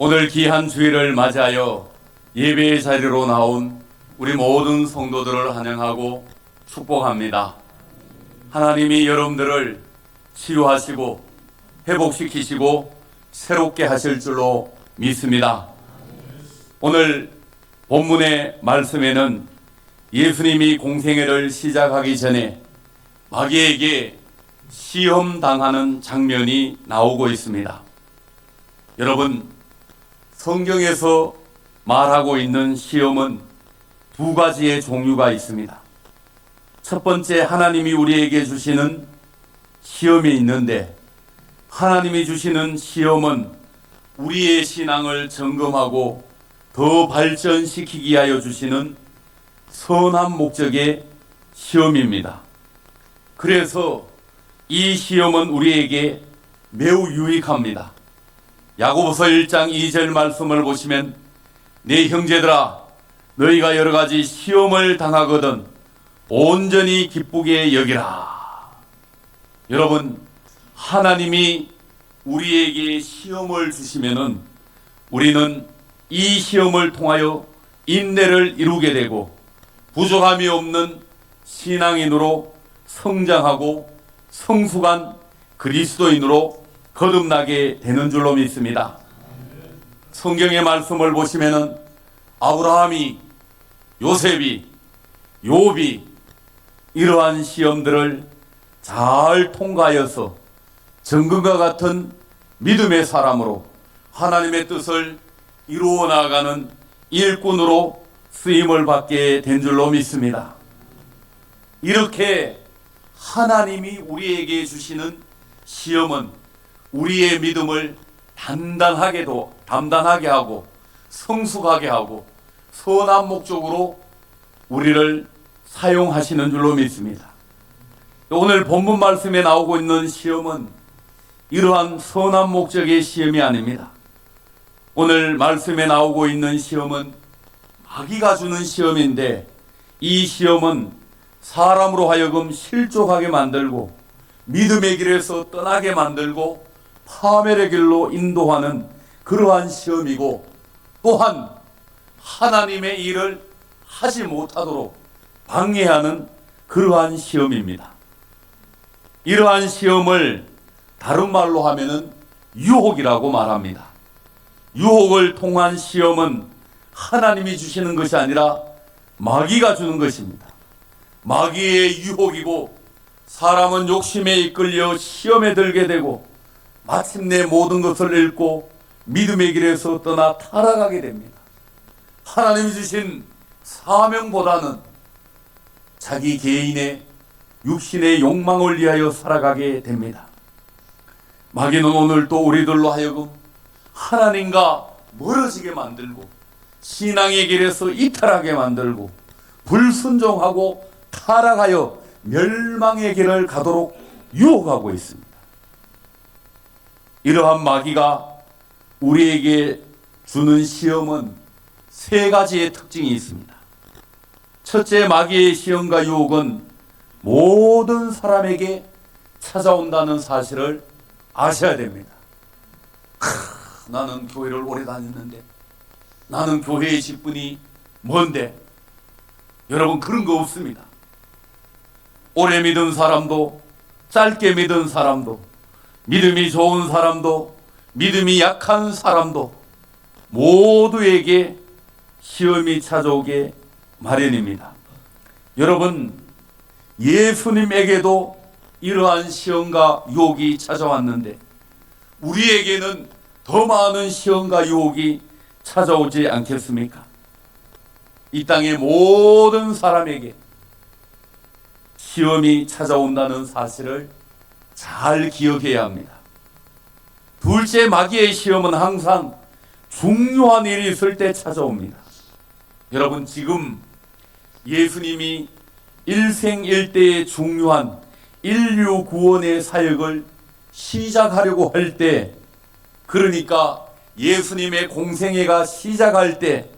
오늘 귀한 주일을 맞이하여 예배의 자리로 나온 우리 모든 성도들을 환영하고 축복합니다. 하나님이 여러분들을 치유하시고 회복시키시고 새롭게 하실 줄로 믿습니다. 오늘 본문의 말씀에는 예수님이 공생애를 시작하기 전에 마귀에게 시험당하는 장면이 나오고 있습니다. 여러분, 성경에서 말하고 있는 시험은 두 가지의 종류가 있습니다. 첫 번째, 하나님이 우리에게 주시는 시험이 있는데, 하나님이 주시는 시험은 우리의 신앙을 점검하고 더 발전시키기 위하여 주시는 선한 목적의 시험입니다. 그래서 이 시험은 우리에게 매우 유익합니다. 야고보서 1장 2절 말씀을 보시면, 내 형제들아, 너희가 여러 가지 시험을 당하거든 온전히 기쁘게 여기라. 여러분, 하나님이 우리에게 시험을 주시면은 우리는 이 시험을 통하여 인내를 이루게 되고 부족함이 없는 신앙인으로 성장하고 성숙한 그리스도인으로 거듭나게 되는 줄로 믿습니다. 성경의 말씀을 보시면은 아브라함이, 요셉이, 욥이 이러한 시험들을 잘 통과하여서 정금과 같은 믿음의 사람으로 하나님의 뜻을 이루어 나가는 일꾼으로 쓰임을 받게 된 줄로 믿습니다. 이렇게 하나님이 우리에게 주시는 시험은 우리의 믿음을 단단하게 하고 성숙하게 하고 선한 목적으로 우리를 사용하시는 줄로 믿습니다. 오늘 본문 말씀에 나오고 있는 시험은 이러한 선한 목적의 시험이 아닙니다. 오늘 말씀에 나오고 있는 시험은 마귀가 주는 시험인데, 이 시험은 사람으로 하여금 실족하게 만들고 믿음의 길에서 떠나게 만들고 파멸의 길로 인도하는 그러한 시험이고, 또한 하나님의 일을 하지 못하도록 방해하는 그러한 시험입니다. 이러한 시험을 다른 말로 하면은 유혹이라고 말합니다. 유혹을 통한 시험은 하나님이 주시는 것이 아니라 마귀가 주는 것입니다. 마귀의 유혹이고, 사람은 욕심에 이끌려 시험에 들게 되고 마침내 모든 것을 잃고 믿음의 길에서 떠나 타락하게 됩니다. 하나님이 주신 사명보다는 자기 개인의 육신의 욕망을 위하여 살아가게 됩니다. 마귀는 오늘 또 우리들로 하여금 하나님과 멀어지게 만들고 신앙의 길에서 이탈하게 만들고 불순종하고 타락하여 멸망의 길을 가도록 유혹하고 있습니다. 이러한 마귀가 우리에게 주는 시험은 세 가지의 특징이 있습니다. 첫째, 마귀의 시험과 유혹은 모든 사람에게 찾아온다는 사실을 아셔야 됩니다. 나는 교회를 오래 다녔는데, 나는 교회의 직분이 뭔데? 여러분, 그런 거 없습니다. 오래 믿은 사람도, 짧게 믿은 사람도, 믿음이 좋은 사람도, 믿음이 약한 사람도 모두에게 시험이 찾아오게 마련입니다. 여러분, 예수님에게도 이러한 시험과 유혹이 찾아왔는데 우리에게는 더 많은 시험과 유혹이 찾아오지 않겠습니까? 이 땅의 모든 사람에게 시험이 찾아온다는 사실을 잘 기억해야 합니다. 둘째, 마귀의 시험은 항상 중요한 일이 있을 때 찾아옵니다. 여러분, 지금 예수님이 일생일대의 중요한 인류 구원의 사역을 시작하려고 할 때, 그러니까 예수님의 공생애가 시작할 때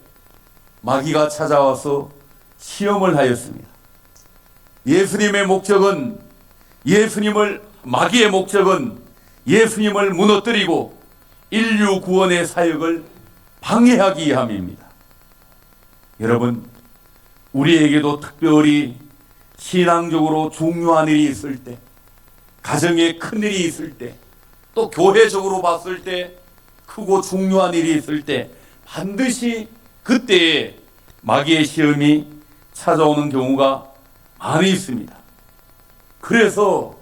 마귀가 찾아와서 시험을 하였습니다. 예수님의 목적은, 마귀의 목적은 예수님을 무너뜨리고 인류 구원의 사역을 방해하기 위함입니다. 여러분, 우리에게도 특별히 신앙적으로 중요한 일이 있을 때, 가정에 큰 일이 있을 때, 또 교회적으로 봤을 때 크고 중요한 일이 있을 때 반드시 그때에 마귀의 시험이 찾아오는 경우가 많이 있습니다. 그래서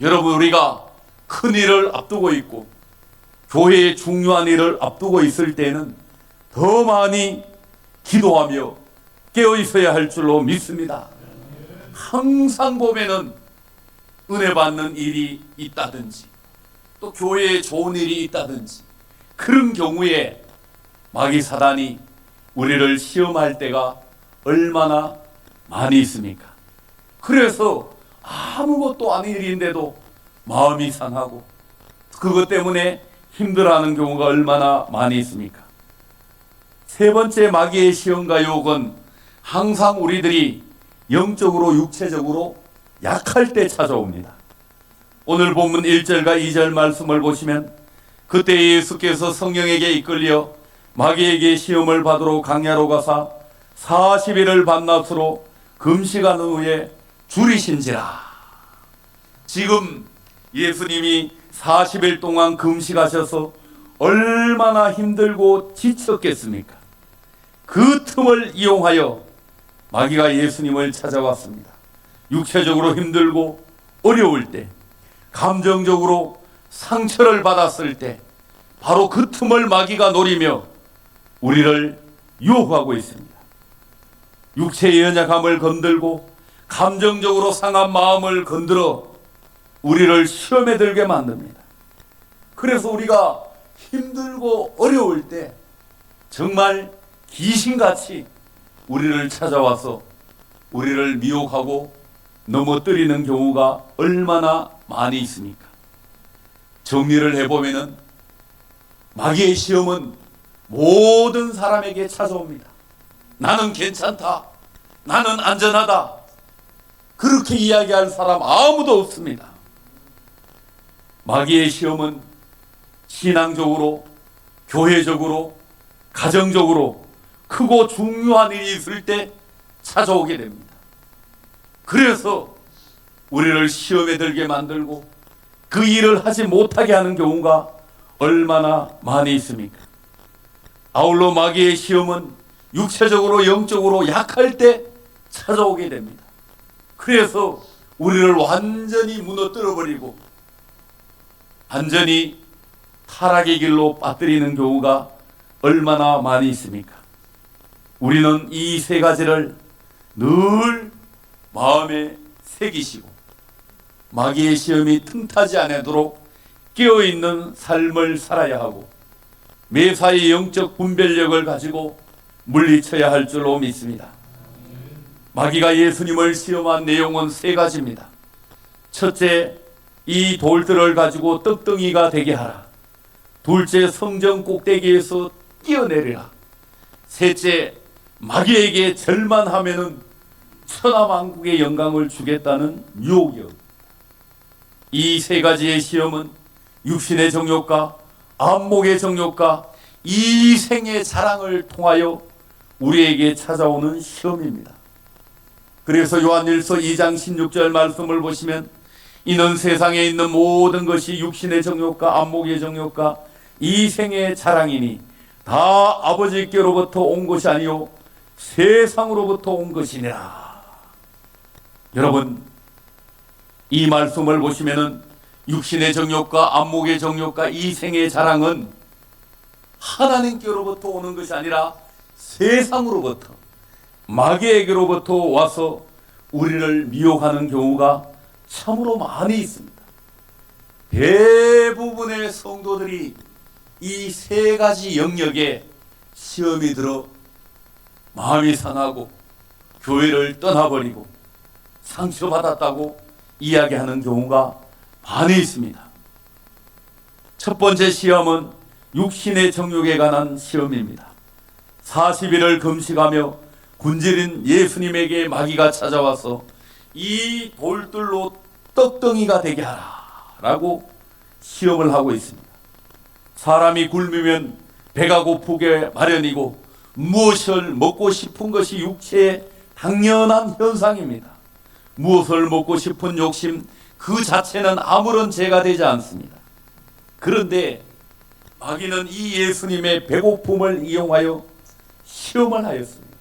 여러분, 우리가 큰 일을 앞두고 있고 교회의 중요한 일을 앞두고 있을 때는 더 많이 기도하며 깨어 있어야 할 줄로 믿습니다. 항상 보면은 은혜 받는 일이 있다든지 또 교회에 좋은 일이 있다든지 그런 경우에 마귀 사단이 우리를 시험할 때가 얼마나 많이 있습니까? 그래서 아무것도 아닌 일인데도 마음이 상하고 그것 때문에 힘들어하는 경우가 얼마나 많이 있습니까? 세 번째 마귀의 시험과 유혹은 항상 우리들이 영적으로 육체적으로 약할 때 찾아옵니다. 오늘 본문 1절과 2절 말씀을 보시면 그때 예수께서 성령에게 이끌려 마귀에게 시험을 받으러 강야로 가사 40일을 밤낮으로 금식한 후에 줄이신지라. 지금 예수님이 40일 동안 금식하셔서 얼마나 힘들고 지쳤겠습니까? 그 틈을 이용하여 마귀가 예수님을 찾아왔습니다. 육체적으로 힘들고 어려울 때, 감정적으로 상처를 받았을 때 바로 그 틈을 마귀가 노리며 우리를 유혹하고 있습니다. 육체의 연약함을 건들고 감정적으로 상한 마음을 건드려 우리를 시험에 들게 만듭니다. 그래서 우리가 힘들고 어려울 때 정말 귀신같이 우리를 찾아와서 우리를 미혹하고 넘어뜨리는 경우가 얼마나 많이 있습니까? 정리를 해보면은 마귀의 시험은 모든 사람에게 찾아옵니다. 나는 괜찮다, 나는 안전하다, 그렇게 이야기할 사람 아무도 없습니다. 마귀의 시험은 신앙적으로, 교회적으로, 가정적으로 크고 중요한 일이 있을 때 찾아오게 됩니다. 그래서 우리를 시험에 들게 만들고 그 일을 하지 못하게 하는 경우가 얼마나 많이 있습니까? 아울러 마귀의 시험은 육체적으로 영적으로 약할 때 찾아오게 됩니다. 그래서 우리를 완전히 무너뜨려버리고 완전히 타락의 길로 빠뜨리는 경우가 얼마나 많이 있습니까? 우리는 이 세 가지를 늘 마음에 새기시고 마귀의 시험이 틈타지 않도록 깨어있는 삶을 살아야 하고 매사의 영적 분별력을 가지고 물리쳐야 할 줄로 믿습니다. 마귀가 예수님을 시험한 내용은 세 가지입니다. 첫째, 이 돌들을 가지고 떡덩이가 되게 하라. 둘째, 성전 꼭대기에서 뛰어내리라. 셋째, 마귀에게 절만하면은 천하만국의 영광을 주겠다는 유혹이요. 이 세 가지의 시험은 육신의 정욕과 안목의 정욕과 이 생의 자랑을 통하여 우리에게 찾아오는 시험입니다. 그래서 요한일서 2장 16절 말씀을 보시면 이는 세상에 있는 모든 것이 육신의 정욕과 안목의 정욕과 이 생의 자랑이니 다 아버지께로부터 온 것이 아니요 세상으로부터 온 것이니라. 여러분, 이 말씀을 보시면은 육신의 정욕과 안목의 정욕과 이 생의 자랑은 하나님께로부터 오는 것이 아니라 세상으로부터 마귀에게로부터 와서 우리를 미혹하는 경우가 참으로 많이 있습니다. 대부분의 성도들이 이 세 가지 영역에 시험이 들어 마음이 상하고 교회를 떠나버리고 상처받았다고 이야기하는 경우가 많이 있습니다. 첫 번째 시험은 육신의 정욕에 관한 시험입니다. 40일을 금식하며 굶주린 예수님에게 마귀가 찾아와서 이 돌들로 떡덩이가 되게 하라 라고 시험을 하고 있습니다. 사람이 굶으면 배가 고프게 마련이고 무엇을 먹고 싶은 것이 육체의 당연한 현상입니다. 무엇을 먹고 싶은 욕심 그 자체는 아무런 죄가 되지 않습니다. 그런데 마귀는 이 예수님의 배고픔을 이용하여 시험을 하였습니다.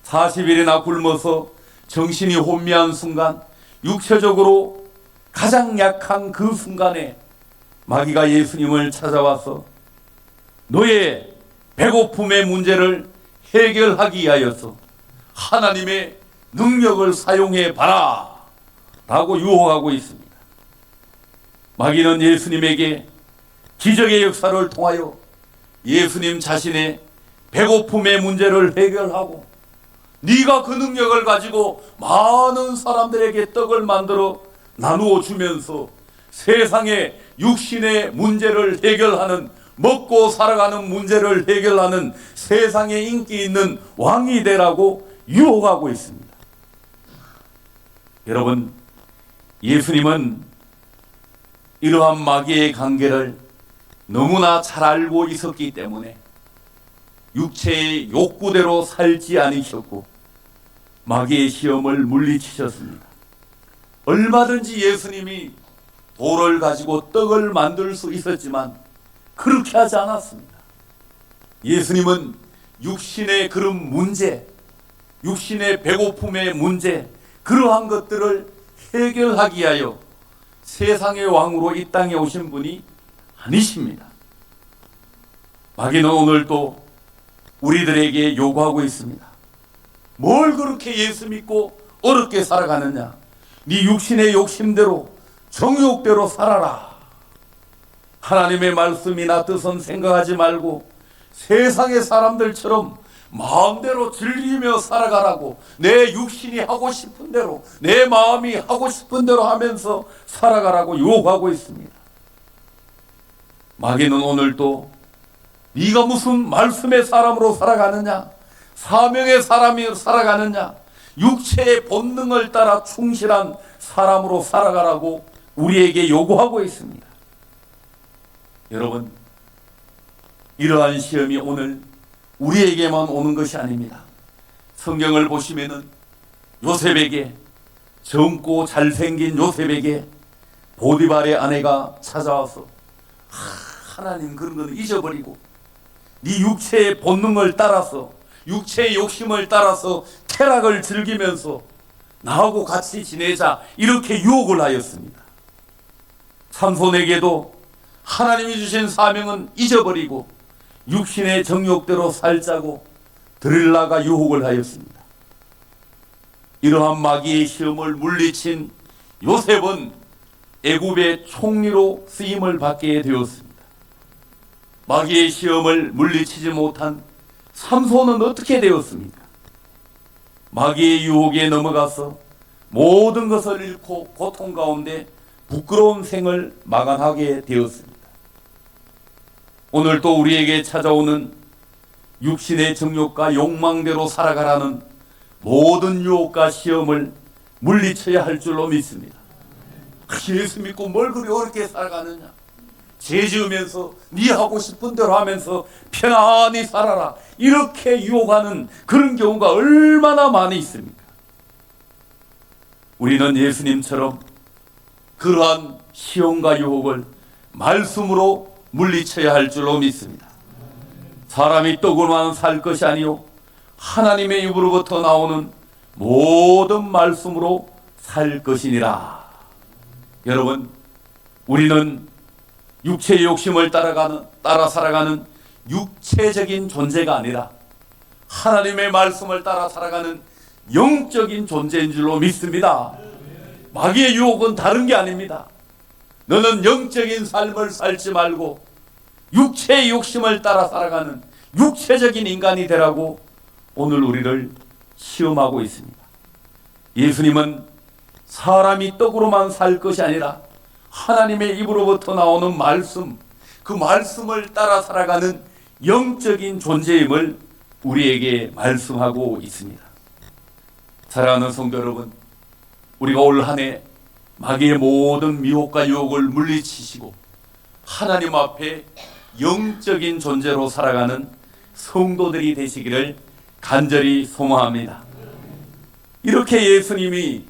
40일이나 굶어서 정신이 혼미한 순간, 육체적으로 가장 약한 그 순간에 마귀가 예수님을 찾아와서 너의 배고픔의 문제를 해결하기 위하여서 하나님의 능력을 사용해 봐라 라고 유혹하고 있습니다. 마귀는 예수님에게 기적의 역사를 통하여 예수님 자신의 배고픔의 문제를 해결하고 네가 그 능력을 가지고 많은 사람들에게 떡을 만들어 나누어 주면서 세상의 육신의 문제를 해결하는, 먹고 살아가는 문제를 해결하는 세상에 인기 있는 왕이 되라고 유혹하고 있습니다. 여러분, 예수님은 이러한 마귀의 관계를 너무나 잘 알고 있었기 때문에 육체의 욕구대로 살지 않으셨고 마귀의 시험을 물리치셨습니다. 얼마든지 예수님이 돌을 가지고 떡을 만들 수 있었지만 그렇게 하지 않았습니다. 예수님은 육신의 그런 문제, 육신의 배고픔의 문제, 그러한 것들을 해결하기 위하여 세상의 왕으로 이 땅에 오신 분이 아니십니다. 마귀는 오늘도 우리들에게 요구하고 있습니다. 뭘 그렇게 예수 믿고 어렵게 살아가느냐? 네 육신의 욕심대로, 정욕대로 살아라. 하나님의 말씀이나 뜻은 생각하지 말고 세상의 사람들처럼 마음대로 즐기며 살아가라고, 내 육신이 하고 싶은 대로, 내 마음이 하고 싶은 대로 하면서 살아가라고 유혹하고 있습니다. 마귀는 오늘도 네가 무슨 말씀의 사람으로 살아가느냐, 사명의 사람이 살아가느냐, 육체의 본능을 따라 충실한 사람으로 살아가라고 우리에게 요구하고 있습니다. 여러분, 이러한 시험이 오늘 우리에게만 오는 것이 아닙니다. 성경을 보시면은 요셉에게, 젊고 잘생긴 요셉에게 보디발의 아내가 찾아와서 하나님 그런 건 잊어버리고 네 육체의 본능을 따라서, 육체의 욕심을 따라서 쾌락을 즐기면서 나하고 같이 지내자, 이렇게 유혹을 하였습니다. 삼손에게도 하나님이 주신 사명은 잊어버리고 육신의 정욕대로 살자고 드릴라가 유혹을 하였습니다. 이러한 마귀의 시험을 물리친 요셉은 애굽의 총리로 쓰임을 받게 되었습니다. 마귀의 시험을 물리치지 못한 삼손은 어떻게 되었습니까? 마귀의 유혹에 넘어가서 모든 것을 잃고 고통 가운데 부끄러운 생을 마감하게 되었습니다. 오늘 또 우리에게 찾아오는 육신의 정욕과 욕망대로 살아가라는 모든 유혹과 시험을 물리쳐야 할 줄로 믿습니다. 예수 믿고 뭘 그리 어렵게 살아가느냐, 죄 지으면서 네 하고 싶은 대로 하면서 편안히 살아라, 이렇게 유혹하는 그런 경우가 얼마나 많이 있습니까? 우리는 예수님처럼 그러한 시험과 유혹을 말씀으로 물리쳐야 할 줄로 믿습니다. 사람이 떡으로만 살 것이 아니요 하나님의 입으로부터 나오는 모든 말씀으로 살 것이니라. 여러분, 우리는 육체의 욕심을 따라 살아가는 육체적인 존재가 아니라 하나님의 말씀을 따라 살아가는 영적인 존재인 줄로 믿습니다. 마귀의 유혹은 다른 게 아닙니다. 너는 영적인 삶을 살지 말고 육체의 욕심을 따라 살아가는 육체적인 인간이 되라고 오늘 우리를 시험하고 있습니다. 예수님은 사람이 떡으로만 살 것이 아니라 하나님의 입으로부터 나오는 말씀, 그 말씀을 따라 살아가는 영적인 존재임을 우리에게 말씀하고 있습니다. 사랑하는 성도 여러분, 우리가 올 한 해 마귀의 모든 미혹과 유혹을 물리치시고 하나님 앞에 영적인 존재로 살아가는 성도들이 되시기를 간절히 소망합니다. 이렇게 예수님이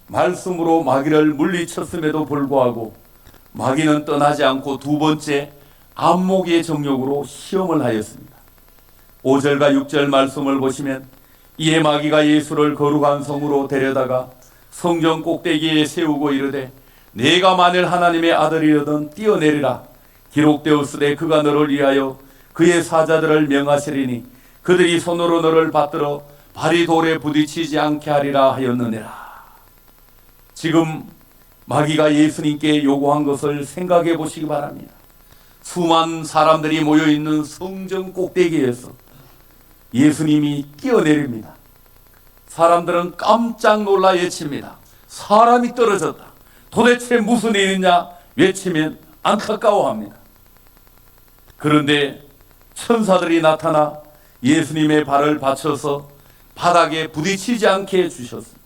말씀으로 마귀를 물리쳤음에도 불구하고 마귀는 떠나지 않고 두 번째 안목의 정욕으로 시험을 하였습니다. 5절과 6절 말씀을 보시면 이에 마귀가 예수를 거룩한 성으로 데려다가 성전 꼭대기에 세우고 이르되 내가 만일 하나님의 아들이거든 뛰어내리라. 기록되었으되 그가 너를 위하여 그의 사자들을 명하시리니 그들이 손으로 너를 받들어 발이 돌에 부딪히지 않게 하리라 하였느니라. 지금 마귀가 예수님께 요구한 것을 생각해 보시기 바랍니다. 수많은 사람들이 모여있는 성전 꼭대기에서 예수님이 뛰어내립니다. 사람들은 깜짝 놀라 외칩니다. 사람이 떨어졌다. 도대체 무슨 일이냐 외치면 안타까워합니다. 그런데 천사들이 나타나 예수님의 발을 받쳐서 바닥에 부딪히지 않게 해주셨습니다.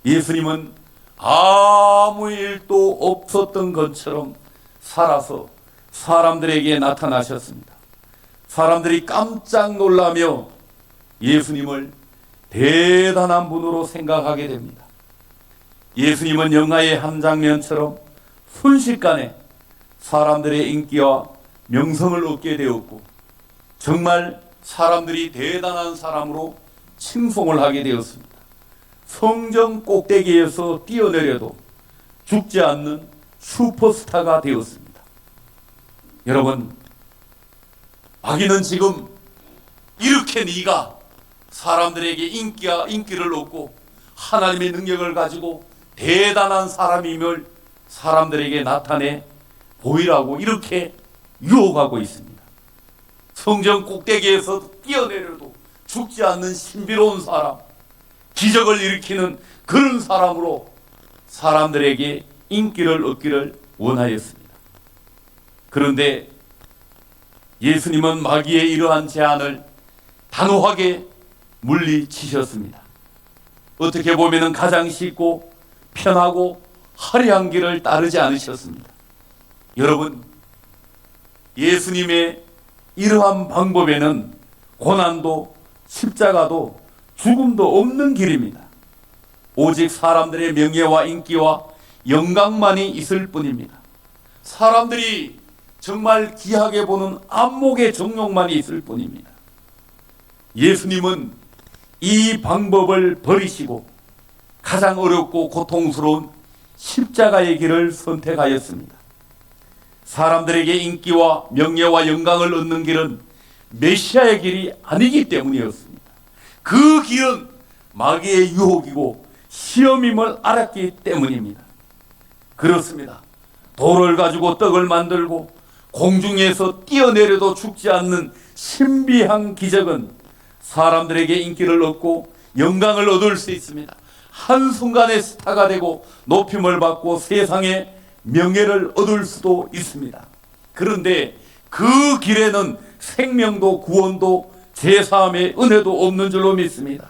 예수님은 아무 일도 없었던 것처럼 살아서 사람들에게 나타나셨습니다. 사람들이 깜짝 놀라며 예수님을 대단한 분으로 생각하게 됩니다. 예수님은 영화의 한 장면처럼 순식간에 사람들의 인기와 명성을 얻게 되었고 정말 사람들이 대단한 사람으로 칭송을 하게 되었습니다. 성전 꼭대기에서 뛰어내려도 죽지 않는 슈퍼스타가 되었습니다. 여러분, 마귀는 지금 이렇게 네가 사람들에게 인기를 얻고 하나님의 능력을 가지고 대단한 사람임을 사람들에게 나타내 보이라고 이렇게 유혹하고 있습니다. 성전 꼭대기에서 뛰어내려도 죽지 않는 신비로운 사람, 기적을 일으키는 그런 사람으로 사람들에게 인기를 얻기를 원하였습니다. 그런데 예수님은 마귀의 이러한 제안을 단호하게 물리치셨습니다. 어떻게 보면 가장 쉽고 편하고 화려한 길을 따르지 않으셨습니다. 여러분, 예수님의 이러한 방법에는 고난도 십자가도 죽음도 없는 길입니다. 오직 사람들의 명예와 인기와 영광만이 있을 뿐입니다. 사람들이 정말 귀하게 보는 안목의 정욕만이 있을 뿐입니다. 예수님은 이 방법을 버리시고 가장 어렵고 고통스러운 십자가의 길을 선택하였습니다. 사람들에게 인기와 명예와 영광을 얻는 길은 메시아의 길이 아니기 때문이었습니다. 그 길은 마귀의 유혹이고 시험임을 알았기 때문입니다. 그렇습니다. 돌을 가지고 떡을 만들고 공중에서 뛰어내려도 죽지 않는 신비한 기적은 사람들에게 인기를 얻고 영광을 얻을 수 있습니다. 한순간에 스타가 되고 높임을 받고 세상에 명예를 얻을 수도 있습니다. 그런데 그 길에는 생명도 구원도 제사함의 은혜도 없는 줄로 믿습니다.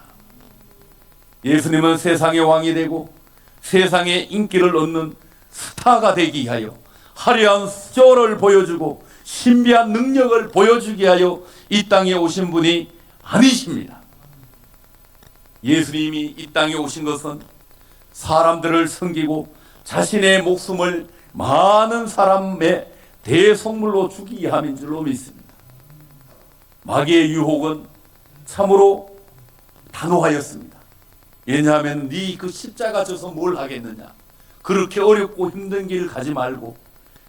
예수님은 세상의 왕이 되고 세상에 인기를 얻는 스타가 되기 위하여 화려한 쇼를 보여주고 신비한 능력을 보여주기 위하여 이 땅에 오신 분이 아니십니다. 예수님이 이 땅에 오신 것은 사람들을 섬기고 자신의 목숨을 많은 사람의 대속물로 주기 위함인 줄로 믿습니다. 마귀의 유혹은 참으로 단호하였습니다. 왜냐하면 네 그 십자가 져서 뭘 하겠느냐, 그렇게 어렵고 힘든 길 가지 말고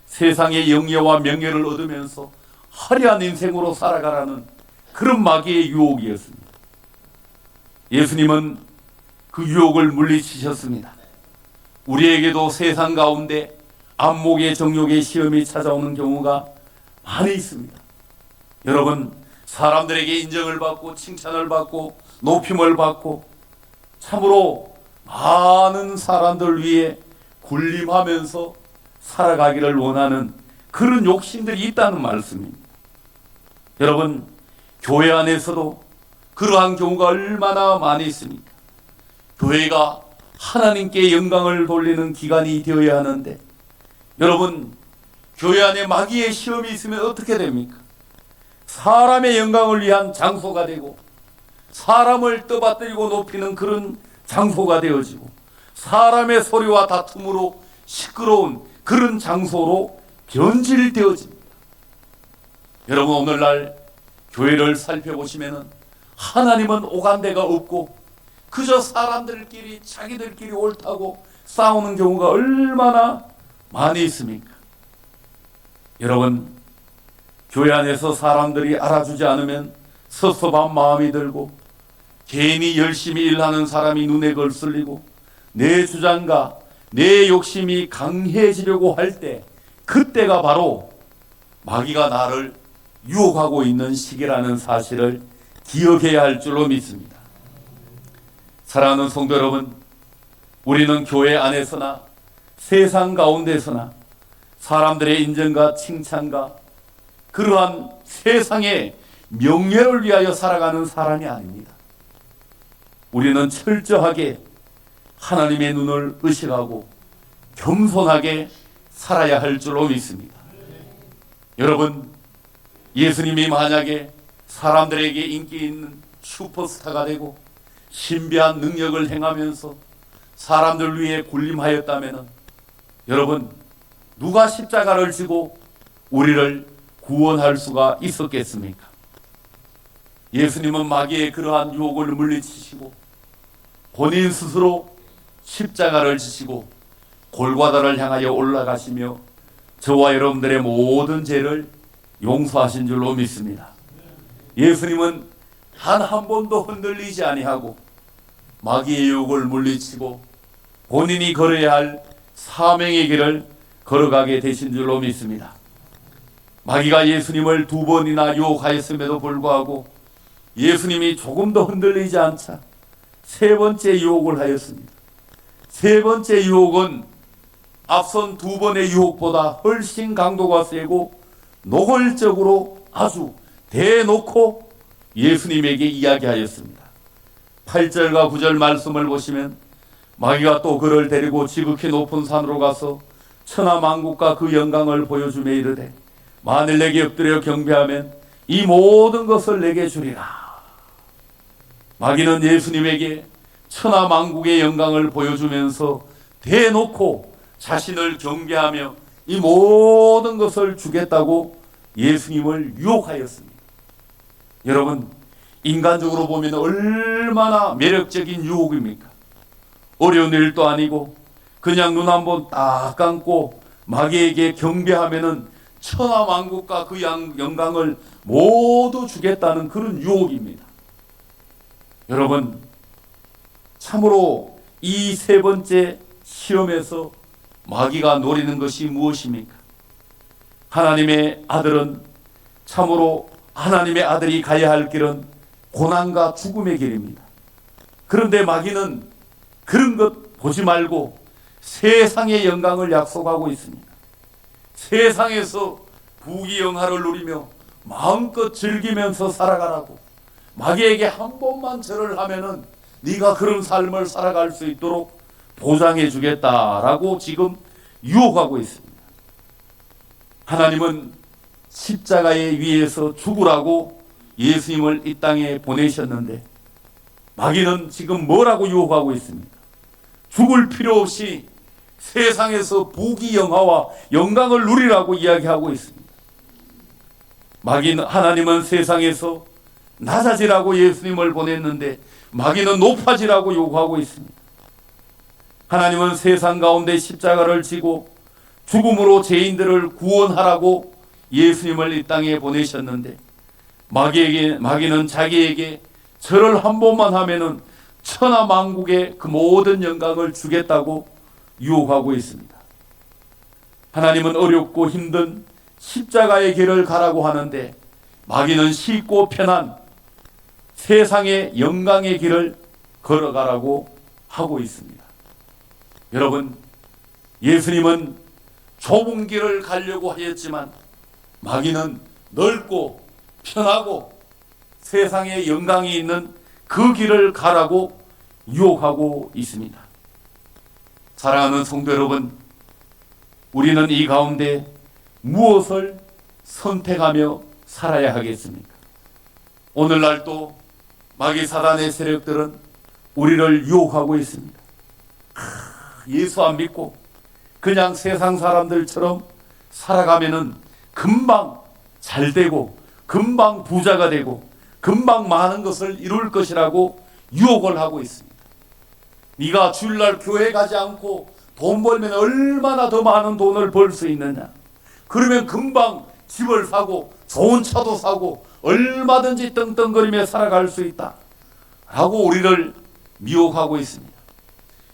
세상의 영예와 명예를 얻으면서 화려한 인생으로 살아가라는 그런 마귀의 유혹이었습니다. 예수님은 그 유혹을 물리치셨습니다. 우리에게도 세상 가운데 안목의 정욕의 시험이 찾아오는 경우가 많이 있습니다. 여러분, 사람들에게 인정을 받고 칭찬을 받고 높임을 받고 참으로 많은 사람들 위해 군림하면서 살아가기를 원하는 그런 욕심들이 있다는 말씀입니다. 여러분, 교회 안에서도 그러한 경우가 얼마나 많이 있습니까? 교회가 하나님께 영광을 돌리는 기관이 되어야 하는데, 여러분, 교회 안에 마귀의 시험이 있으면 어떻게 됩니까? 사람의 영광을 위한 장소가 되고 사람을 떠받들이고 높이는 그런 장소가 되어지고 사람의 소리와 다툼으로 시끄러운 그런 장소로 변질되어집니다. 여러분, 오늘날 교회를 살펴보시면 하나님은 오간데가 없고 그저 사람들끼리 자기들끼리 옳다고 싸우는 경우가 얼마나 많이 있습니까? 여러분, 교회 안에서 사람들이 알아주지 않으면 섭섭한 마음이 들고 괜히 열심히 일하는 사람이 눈에 걸슬리고 내 주장과 내 욕심이 강해지려고 할 때 그때가 바로 마귀가 나를 유혹하고 있는 시기라는 사실을 기억해야 할 줄로 믿습니다. 사랑하는 성도 여러분, 우리는 교회 안에서나 세상 가운데서나 사람들의 인정과 칭찬과 그러한 세상의 명예를 위하여 살아가는 사람이 아닙니다. 우리는 철저하게 하나님의 눈을 의식하고 겸손하게 살아야 할 줄로 믿습니다. 여러분, 예수님이 만약에 사람들에게 인기 있는 슈퍼스타가 되고 신비한 능력을 행하면서 사람들 위해 군림하였다면 여러분, 누가 십자가를 지고 우리를 구원할 수가 있었겠습니까? 예수님은 마귀의 그러한 유혹을 물리치시고 본인 스스로 십자가를 지시고 골고다를 향하여 올라가시며 저와 여러분들의 모든 죄를 용서하신 줄로 믿습니다. 예수님은 단 한 번도 흔들리지 아니하고 마귀의 유혹을 물리치고 본인이 걸어야 할 사명의 길을 걸어가게 되신 줄로 믿습니다. 마귀가 예수님을 2번이나 유혹하였음에도 불구하고 예수님이 조금도 흔들리지 않자 3번째 유혹을 하였습니다. 3번째 유혹은 앞선 2번의 유혹보다 훨씬 강도가 세고 노골적으로 아주 대놓고 예수님에게 이야기하였습니다. 8절과 9절 말씀을 보시면 마귀가 또 그를 데리고 지극히 높은 산으로 가서 천하만국과 그 영광을 보여주며 이르되 만일 내게 엎드려 경배하면 이 모든 것을 내게 주리라. 마귀는 예수님에게 천하만국의 영광을 보여주면서 대놓고 자신을 경배하며 이 모든 것을 주겠다고 예수님을 유혹하였습니다. 여러분, 인간적으로 보면 얼마나 매력적인 유혹입니까? 어려운 일도 아니고 그냥 눈 한번 딱 감고 마귀에게 경배하면은 천하만국과 그 영광을 모두 주겠다는 그런 유혹입니다. 여러분, 참으로 이 3번째 시험에서 마귀가 노리는 것이 무엇입니까? 하나님의 아들은 참으로 하나님의 아들이 가야 할 길은 고난과 죽음의 길입니다. 그런데 마귀는 그런 것 보지 말고 세상의 영광을 약속하고 있습니다. 세상에서 부귀영화를 누리며 마음껏 즐기면서 살아가라고, 마귀에게 한 번만 절을 하면은 네가 그런 삶을 살아갈 수 있도록 보장해 주겠다라고 지금 유혹하고 있습니다. 하나님은 십자가에 위에서 죽으라고 예수님을 이 땅에 보내셨는데 마귀는 지금 뭐라고 유혹하고 있습니까? 죽을 필요 없이 세상에서 부귀영화와 영광을 누리라고 이야기하고 있습니다. 하나님은 세상에서 낮아지라고 예수님을 보냈는데 마귀는 높아지라고 요구하고 있습니다. 하나님은 세상 가운데 십자가를 지고 죽음으로 죄인들을 구원하라고 예수님을 이 땅에 보내셨는데 마귀는 자기에게 절을 한 번만 하면은 천하만국의 그 모든 영광을 주겠다고 유혹하고 있습니다. 하나님은 어렵고 힘든 십자가의 길을 가라고 하는데 마귀는 쉽고 편한 세상의 영광의 길을 걸어가라고 하고 있습니다. 여러분, 예수님은 좁은 길을 가려고 하였지만 마귀는 넓고 편하고 세상에 영광이 있는 그 길을 가라고 유혹하고 있습니다. 사랑하는 성도 여러분, 우리는 이 가운데 무엇을 선택하며 살아야 하겠습니까? 오늘날도 마귀 사단의 세력들은 우리를 유혹하고 있습니다. 예수 안 믿고 그냥 세상 사람들처럼 살아가면은 금방 잘 되고 금방 부자가 되고 금방 많은 것을 이룰 것이라고 유혹을 하고 있습니다. 네가 주일날 교회 가지 않고 돈 벌면 얼마나 더 많은 돈을 벌 수 있느냐, 그러면 금방 집을 사고 좋은 차도 사고 얼마든지 떵떵거리며 살아갈 수 있다 라고 우리를 미혹하고 있습니다.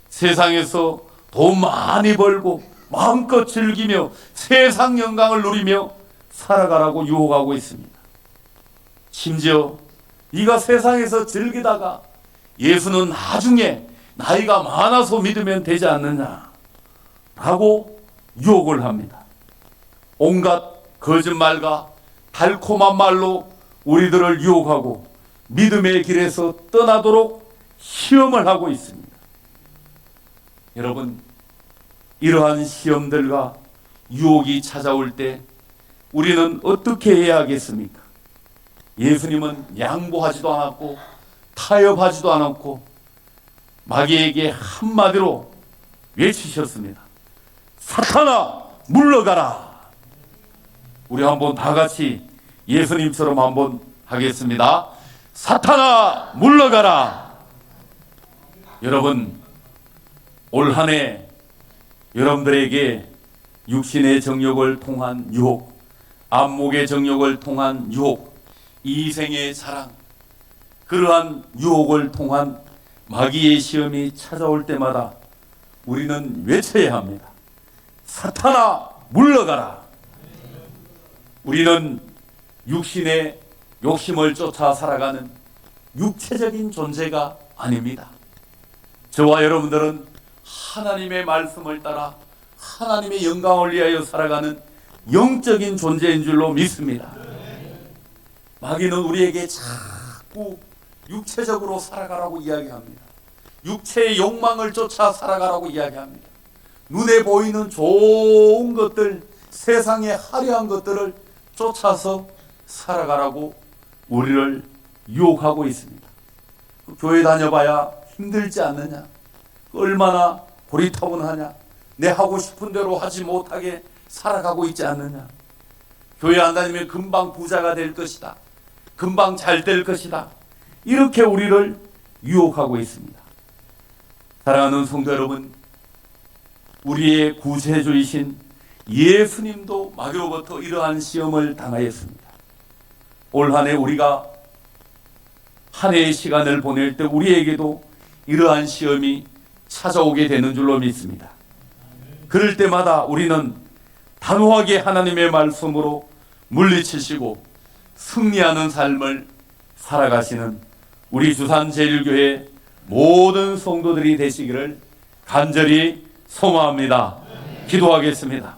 세상에서 돈 많이 벌고 마음껏 즐기며 세상 영광을 누리며 살아가라고 유혹하고 있습니다. 심지어 네가 세상에서 즐기다가 예수는 나중에 나이가 많아서 믿으면 되지 않느냐 라고 유혹을 합니다. 온갖 거짓말과 달콤한 말로 우리들을 유혹하고 믿음의 길에서 떠나도록 시험을 하고 있습니다. 여러분, 이러한 시험들과 유혹이 찾아올 때 우리는 어떻게 해야 하겠습니까? 예수님은 양보하지도 않았고 타협하지도 않았고 마귀에게 한마디로 외치셨습니다. 사탄아, 물러가라. 우리 한번 다 같이 예수님처럼 한번 하겠습니다. 사탄아, 물러가라. 여러분, 올 한 해 여러분들에게 육신의 정욕을 통한 유혹, 안목의 정욕을 통한 유혹, 이생의 사랑, 그러한 유혹을 통한 마귀의 시험이 찾아올 때마다 우리는 외쳐야 합니다. 사탄아, 물러가라. 우리는 육신의 욕심을 쫓아 살아가는 육체적인 존재가 아닙니다. 저와 여러분들은 하나님의 말씀을 따라 하나님의 영광을 위하여 살아가는 영적인 존재인 줄로 믿습니다. 마귀는 우리에게 자꾸 육체적으로 살아가라고 이야기합니다. 육체의 욕망을 쫓아 살아가라고 이야기합니다. 눈에 보이는 좋은 것들, 세상의 화려한 것들을 쫓아서 살아가라고 우리를 유혹하고 있습니다. 교회 다녀봐야 힘들지 않느냐? 얼마나 고리타분하냐? 내 하고 싶은 대로 하지 못하게 살아가고 있지 않느냐? 교회 안 다니면 금방 부자가 될 것이다. 금방 잘 될 것이다. 이렇게 우리를 유혹하고 있습니다. 사랑하는 성도 여러분, 우리의 구세주이신 예수님도 마귀로부터 이러한 시험을 당하였습니다. 올 한 해 우리가 한 해의 시간을 보낼 때 우리에게도 이러한 시험이 찾아오게 되는 줄로 믿습니다. 그럴 때마다 우리는 단호하게 하나님의 말씀으로 물리치시고 승리하는 삶을 살아가시는 우리 주산제일교회 모든 성도들이 되시기를 간절히 소망합니다. 기도하겠습니다.